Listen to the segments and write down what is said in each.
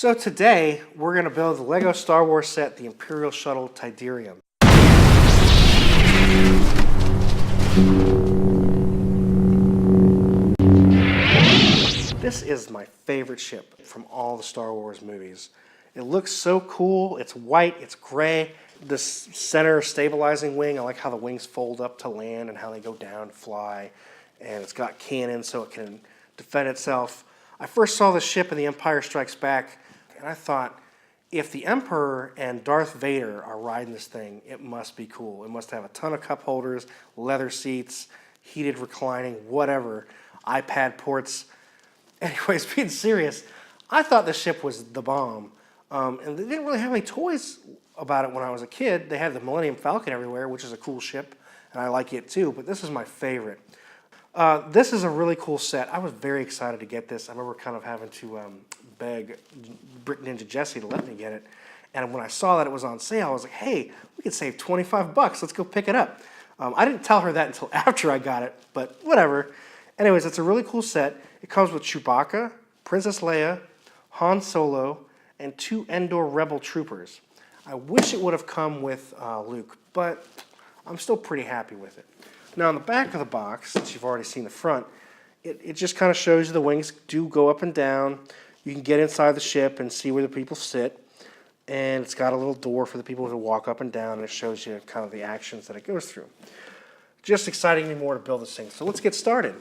So today, we're going to build the LEGO Star Wars set, the Imperial Shuttle Tydirium. This is my favorite ship from all the Star Wars movies. It looks so cool. It's white, it's gray. This center stabilizing wing, I like how the wings fold up to land and how they go down to fly. And it's got cannons so it can defend itself. I first saw the ship in The Empire Strikes Back, and I thought, if the Emperor and Darth Vader are riding this thing, it must be cool. It must have a ton of cup holders, leather seats, heated reclining, whatever, iPad ports. Anyways, being serious, I thought the ship was the bomb. And they didn't really have any toys about it when I was a kid. They had the Millennium Falcon everywhere, which is a cool ship, and I like it too, but this is my favorite. This is a really cool set. I was very excited to get this. I remember kind of having to beg Brick Ninja Jesse to let me get it. And when I saw that it was on sale, I was like, hey, we could save 25 bucks. Let's go pick it up. I didn't tell her that until after I got it, but whatever. Anyways, it's a really cool set. It comes with Chewbacca, Princess Leia, Han Solo, and 2 Endor Rebel troopers. I wish it would have come with Luke, but I'm still pretty happy with it. Now on the back of the box, since you've already seen the front, it just kind of shows you the wings do go up and down. You can get inside the ship and see where the people sit. And it's got a little door for the people to walk up and down, and it shows you kind of the actions that it goes through. Just exciting me more to build this thing. So let's get started.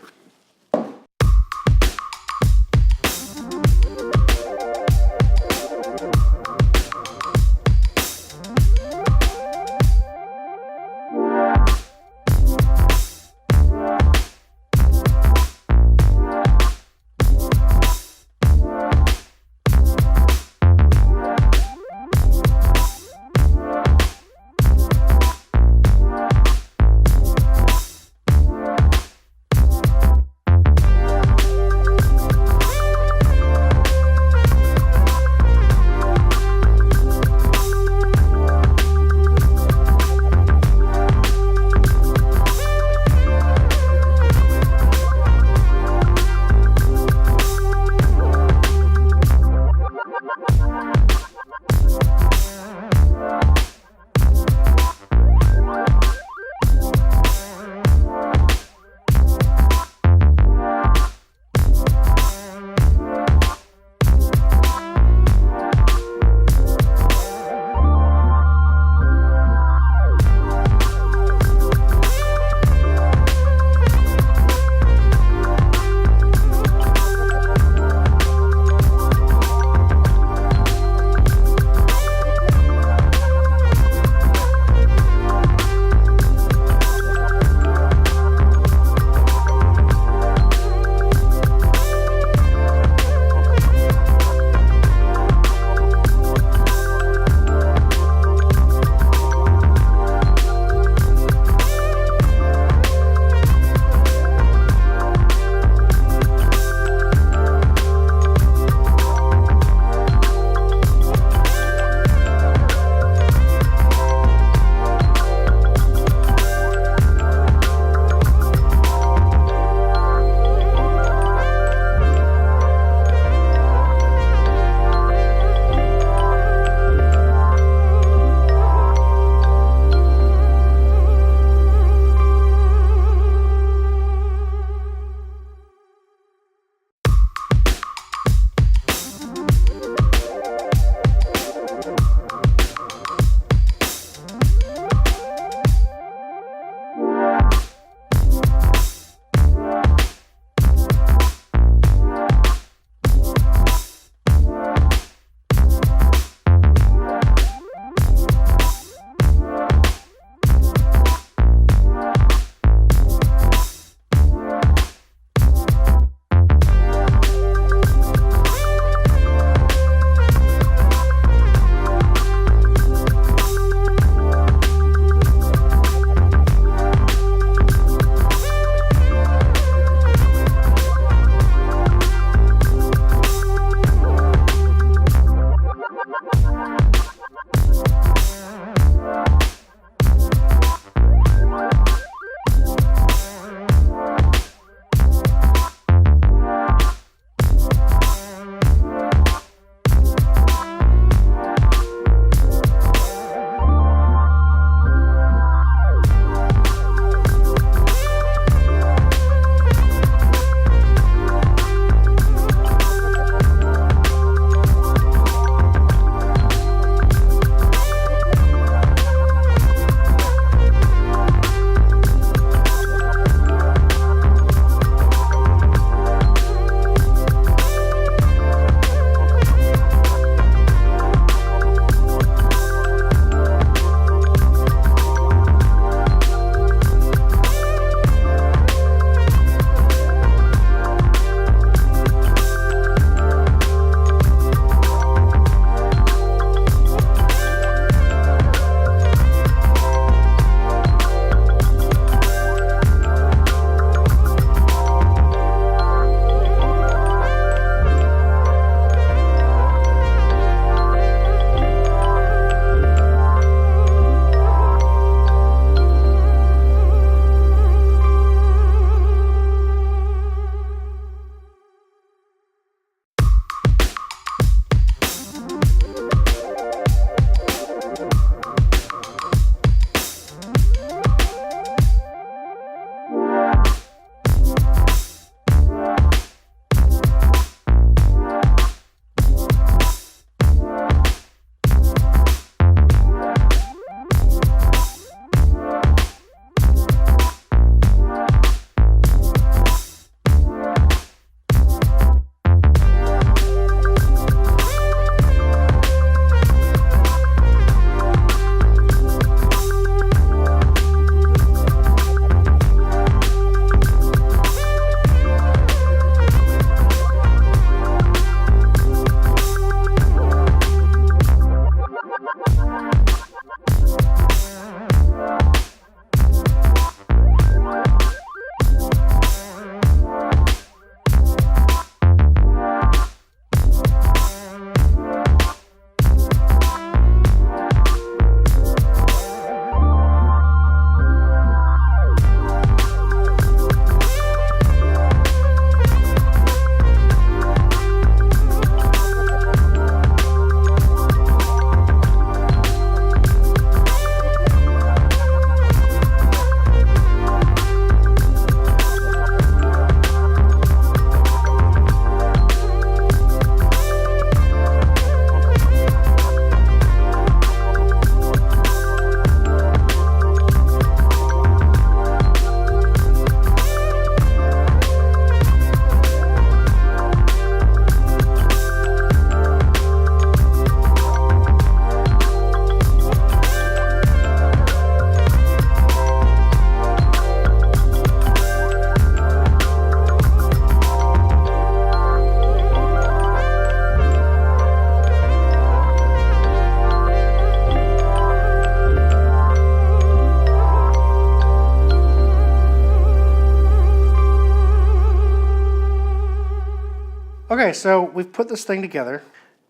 Okay, so we've put this thing together,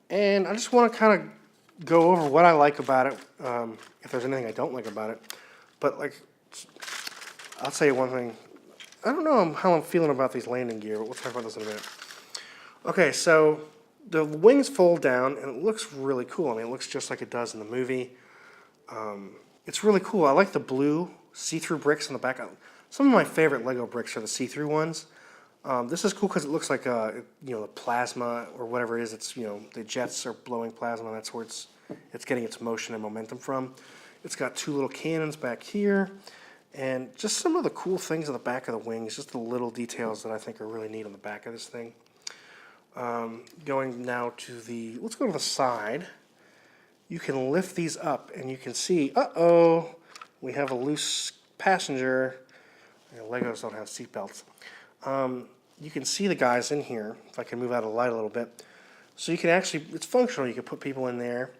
and I just want to kind of go over what I like about it, if there's anything I don't like about it. But like, I'll tell you one thing. I don't know how I'm feeling about these landing gear, but we'll talk about this in a minute. Okay, so the wings fold down, and it looks really cool. I mean, it looks just like it does in the movie. It's really cool. I like the blue see-through bricks in the back. Some of my favorite Lego bricks are the see-through ones. This is cool because it looks like the plasma or whatever it is. It's the jets are blowing plasma. That's where it's getting its motion and momentum from. It's got two little cannons back here, and just some of the cool things on the back of the wings. Just the little details that I think are really neat on the back of this thing. Going now to let's go to the side. You can lift these up and you can see, we have a loose passenger. Legos don't have seatbelts. You can see the guys in here. If I can move out of the light a little bit. So you can actually, it's functional. You can put people in there.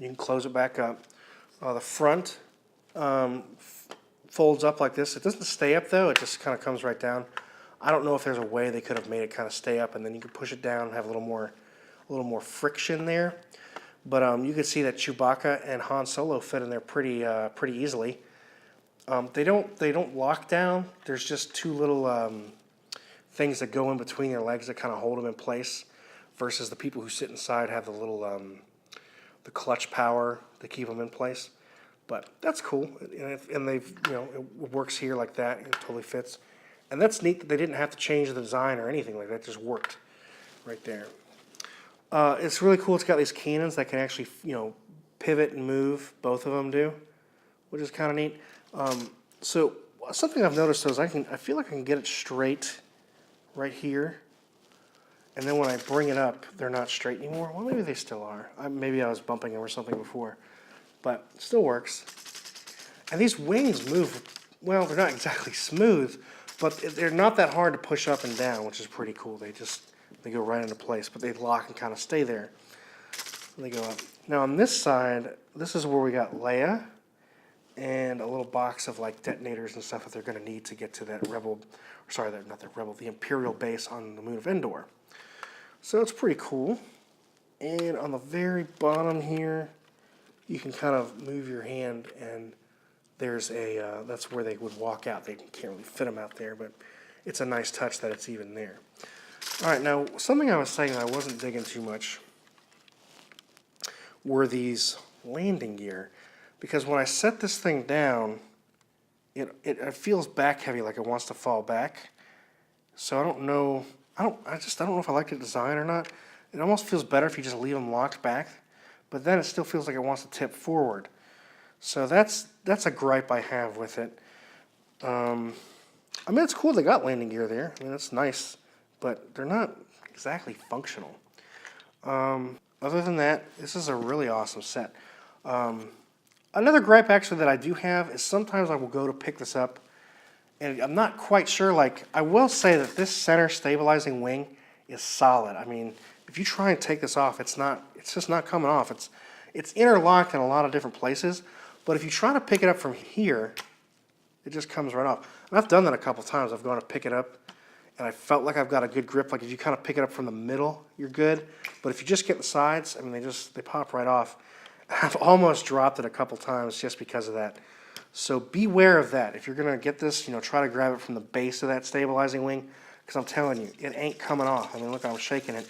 You can close it back up. The front folds up like this. It doesn't stay up though. It just kind of comes right down. I don't know if there's a way they could have made it kind of stay up and then you could push it down and have a little more friction there. But you can see that Chewbacca and Han Solo fit in there pretty easily. They don't lock down. There's just two little things that go in between their legs that kind of hold them in place. Versus the people who sit inside have the little the clutch power to keep them in place. But that's cool, and they've it works here like that. It totally fits, and that's neat that they didn't have to change the design or anything like that. It just worked right there. It's really cool. It's got these cannons that can actually, pivot and move. Both of them do, which is kind of neat. So something I've noticed is I feel like I can get it straight right here, and then when I bring it up, they're not straight anymore. Well, maybe they still are. Maybe I was bumping them or something before, but it still works. And these wings move. Well, they're not exactly smooth, but they're not that hard to push up and down, which is pretty cool. They go right into place, but they lock and kind of stay there. They go up. Now on this side, this is where we got Leia and a little box of like detonators and stuff that they're going to need to get to that the Imperial base on the moon of Endor. So it's pretty cool. And on the very bottom here, you can kind of move your hand and there's that's where they would walk out. They can't really fit them out there, but it's a nice touch that it's even there. All right, now something I was saying that I wasn't digging too much were these landing gear, because when I set this thing down, it feels back heavy, like it wants to fall back. So I don't know. I don't know if I like the design or not. It almost feels better if you just leave them locked back, but then it still feels like it wants to tip forward. So that's a gripe I have with it. I mean, it's cool they got landing gear there. I mean, that's nice. But they're not exactly functional. Other than that, this is a really awesome set. Another gripe actually that I do have is sometimes I will go to pick this up and I'm not quite sure. Like, I will say that this center stabilizing wing is solid. I mean, if you try and take this off, it's just not coming off. It's interlocked in a lot of different places, but if you try to pick it up from here, it just comes right off. And I've done that a couple times. I've gone to pick it up and I felt like I've got a good grip. Like if you kind of pick it up from the middle, you're good. But if you just get the sides, I mean, they pop right off. I've almost dropped it a couple times just because of that. So beware of that. If you're gonna get this, try to grab it from the base of that stabilizing wing, because I'm telling you, it ain't coming off. I mean, look, I'm shaking it.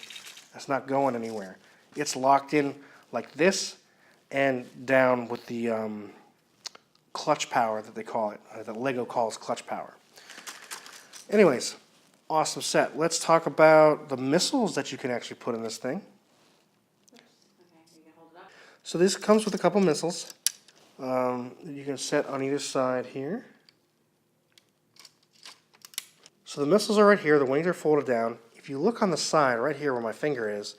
That's not going anywhere. It's locked in like this and down with the clutch power that they call it, that Lego calls clutch power. Anyways, awesome set. Let's talk about the missiles that you can actually put in this thing. Okay, you can hold it up. So this comes with a couple missiles that you can set on either side here. So the missiles are right here. The wings are folded down. If you look on the side, right here where my finger is,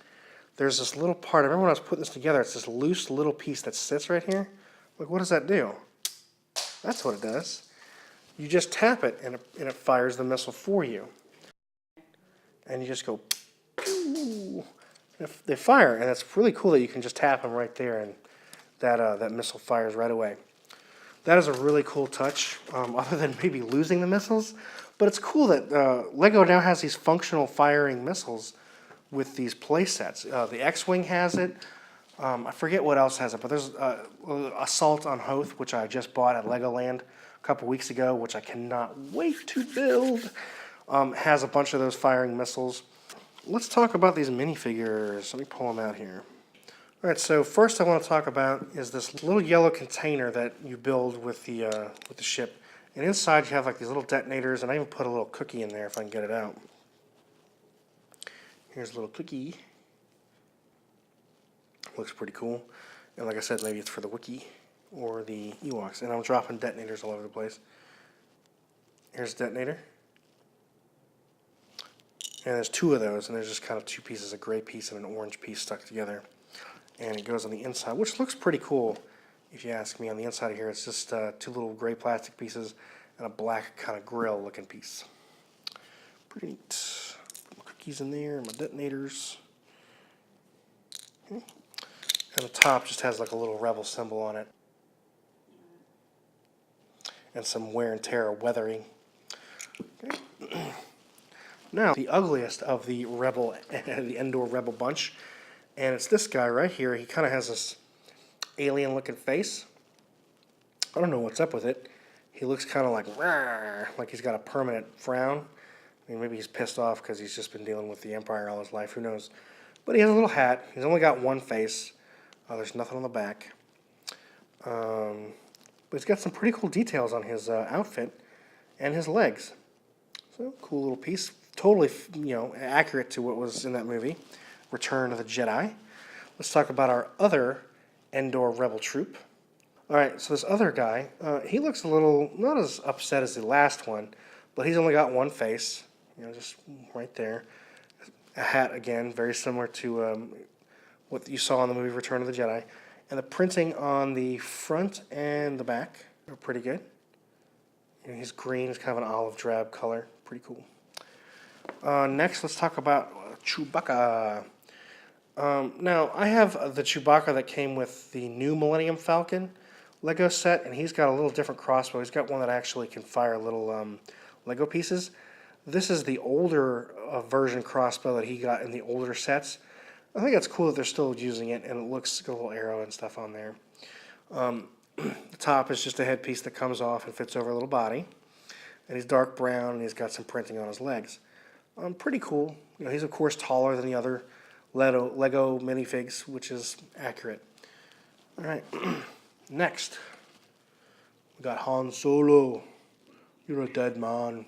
there's this little part. I remember when I was putting this together, it's this loose little piece that sits right here. Like, what does that do? That's what it does. You just tap it, and it fires the missile for you. And you just go, pew! They fire, and it's really cool that you can just tap them right there, and that missile fires right away. That is a really cool touch, other than maybe losing the missiles. But it's cool that Lego now has these functional firing missiles, with these play sets. The X-Wing has it. I forget what else has it, but there's Assault on Hoth, which I just bought at Legoland a couple weeks ago, which I cannot wait to build. Has a bunch of those firing missiles. Let's talk about these minifigures. Let me pull them out here. All right, so first I want to talk about is this little yellow container that you build with the ship. And inside you have like these little detonators, and I even put a little cookie in there if I can get it out. Here's a little cookie. Looks pretty cool. And like I said, maybe it's for the Wookiee or the Ewoks. And I'm dropping detonators all over the place. Here's a detonator. And there's two of those, and there's just kind of two pieces, a gray piece and an orange piece stuck together. And it goes on the inside, which looks pretty cool, if you ask me. On the inside of here, it's just two little gray plastic pieces and a black kind of grill looking piece. Pretty neat. Put my cookies in there, my detonators. Okay. And the top just has like a little rebel symbol on it. And some wear and tear or weathering. Okay. Now, the ugliest of the rebel, the Endor rebel bunch, and it's this guy right here. He kind of has this alien-looking face. I don't know what's up with it. He looks kind of like he's got a permanent frown. I mean, maybe he's pissed off because he's just been dealing with the Empire all his life. Who knows? But he has a little hat. He's only got one face. There's nothing on the back. But he's got some pretty cool details on his outfit and his legs. So, cool little piece. Totally, accurate to what was in that movie, Return of the Jedi. Let's talk about our other Endor rebel troop. All right, so this other guy, he looks a little, not as upset as the last one, but he's only got one face, just right there. A hat, again, very similar to what you saw in the movie Return of the Jedi. And the printing on the front and the back are pretty good. And he's green, it's kind of an olive drab color, pretty cool. Next, let's talk about Chewbacca. Now, I have the Chewbacca that came with the new Millennium Falcon Lego set, and he's got a little different crossbow. He's got one that actually can fire little Lego pieces. This is the older version crossbow that he got in the older sets. I think that's cool that they're still using it, and it looks like a little arrow and stuff on there. The top is just a headpiece that comes off and fits over a little body. And he's dark brown, and he's got some printing on his legs. Pretty cool. He's, of course, taller than the other Lego minifigs, which is accurate. All right. Next, we got Han Solo. You're a dead man.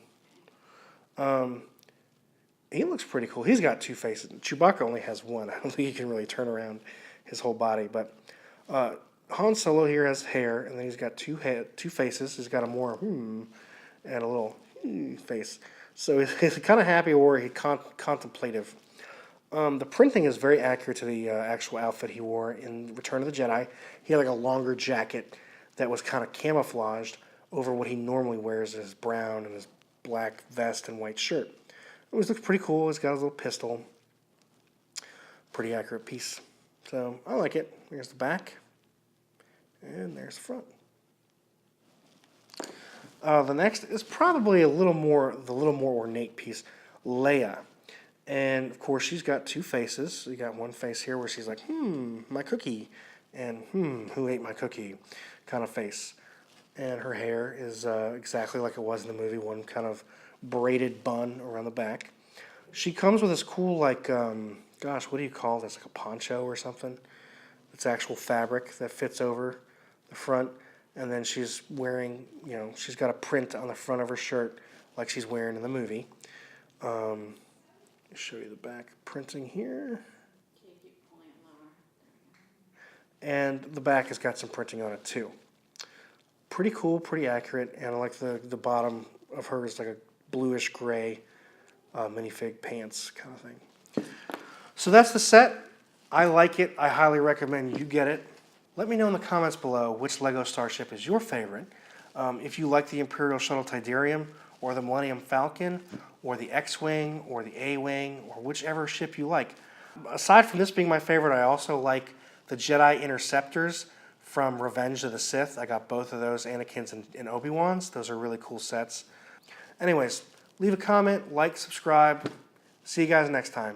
He looks pretty cool. He's got two faces. Chewbacca only has one. I don't think he can really turn around his whole body. But Han Solo here has hair, and then he's got two faces. He's got a more and a little face. So he's kind of happy or he's contemplative. The printing is very accurate to the actual outfit he wore in Return of the Jedi. He had like a longer jacket that was kind of camouflaged over what he normally wears, his brown and his black vest and white shirt. It always looks pretty cool. He's got his little pistol. Pretty accurate piece. So I like it. There's the back. And there's the front. The next is probably the little more ornate piece, Leia. And, of course, she's got two faces. So you got one face here where she's like, my cookie. And, who ate my cookie kind of face. And her hair is exactly like it was in the movie, one kind of braided bun around the back. She comes with this cool, like, what do you call this? Like a poncho or something? It's actual fabric that fits over the front. And then she's wearing, she's got a print on the front of her shirt like she's wearing in the movie. I'll show you the back printing here. Can you keep pulling it lower? And the back has got some printing on it too. Pretty cool, pretty accurate, and I like the bottom of her is like a bluish gray minifig pants kind of thing. So that's the set. I like it. I highly recommend you get it. Let me know in the comments below which LEGO Starship is your favorite. If you like the Imperial Shuttle Tydirium, or the Millennium Falcon, or the X-Wing, or the A-Wing, or whichever ship you like. Aside from this being my favorite, I also like the Jedi Interceptors from Revenge of the Sith. I got both of those, Anakin's and Obi-Wan's. Those are really cool sets. Anyways, leave a comment, like, subscribe. See you guys next time.